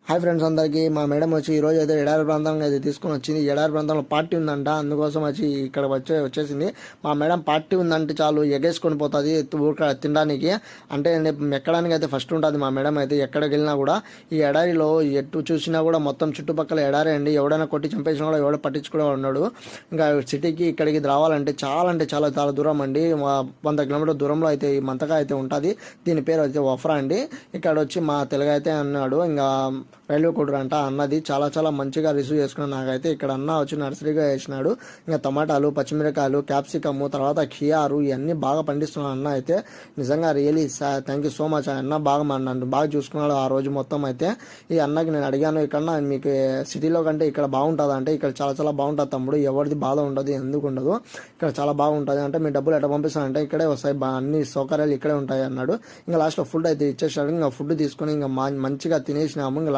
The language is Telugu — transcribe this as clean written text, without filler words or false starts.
హాయ్ ఫ్రెండ్స్ అందరికీ మా మేడం వచ్చి ఈరోజు అయితే ఎడారి ప్రాంతంలో అయితే తీసుకొని వచ్చింది. ఎడారి ప్రాంతంలో పార్టీ ఉందంట, అందుకోసం వచ్చి ఇక్కడ వచ్చేసింది. మా మేడం పార్టీ ఉందంటే చాలు ఎగేసుకొని పోతుంది ఊరిక తినడానికి, అంటే ఎక్కడానికి అయితే ఫస్ట్ ఉంటుంది మా మేడం అయితే. ఎక్కడికి వెళ్ళినా కూడా ఈ ఎడారిలో ఎటు చూసినా కూడా మొత్తం చుట్టుపక్కల ఎడారే అండి. ఎవడైనా కొట్టి చంపేసినా కూడా ఎవడో పట్టించుకునే ఉన్నాడు. ఇంకా సిటీకి ఇక్కడికి రావాలంటే చాలా అంటే చాలా చాలా దూరం అండి. 100 కిలోమీటర్ దూరంలో అయితే ఈ మంతగా అయితే ఉంటుంది. దీని పేరు అయితే వఫ్రా అండి. ఇక్కడ వచ్చి మా తెలుగు అయితే అన్నాడు, ఇంకా రైల్వే కోడూరు అంట అన్నది చాలా చాలా మంచిగా రిసీవ్ చేసుకున్నాను. నాకైతే ఇక్కడ అన్న వచ్చి నర్సరీగా వేసినాడు. ఇంకా టమాటాలు, పచ్చిమిరకాయలు, క్యాప్సికమ్, తర్వాత ఖియారు ఇవన్నీ బాగా పండిస్తున్నాడు అన్న అయితే. నిజంగా really thank you so much. అన్న బాగా నన్ను బాగా చూసుకున్నాడు ఆ రోజు మొత్తం అయితే. ఈ అన్నకి నేను అడిగాను, ఇక్కడ మీకు సిటీలో కంటే ఇక్కడ బాగుంటుంది అంటే. ఇక్కడ చాలా చాలా బాగుంటుంది తమ్ముడు, ఎవరిది బాధ ఉండదు, ఎందుకు ఉండదు, ఇక్కడ చాలా బాగుంటుంది అంటే. మీ డబ్బులు ఎట్లా పంపిస్తానంటే ఇక్కడే వస్తాయి, అన్ని సౌకర్యాలు ఇక్కడే ఉంటాయి అన్నాడు. ఇంకా లాస్ట్లో ఫుడ్ అయితే ఇచ్చేసాడు. ఇంకా ఫుడ్ తీసుకొని ఇంకా మంచిగా తినేసినాము. ఇంకా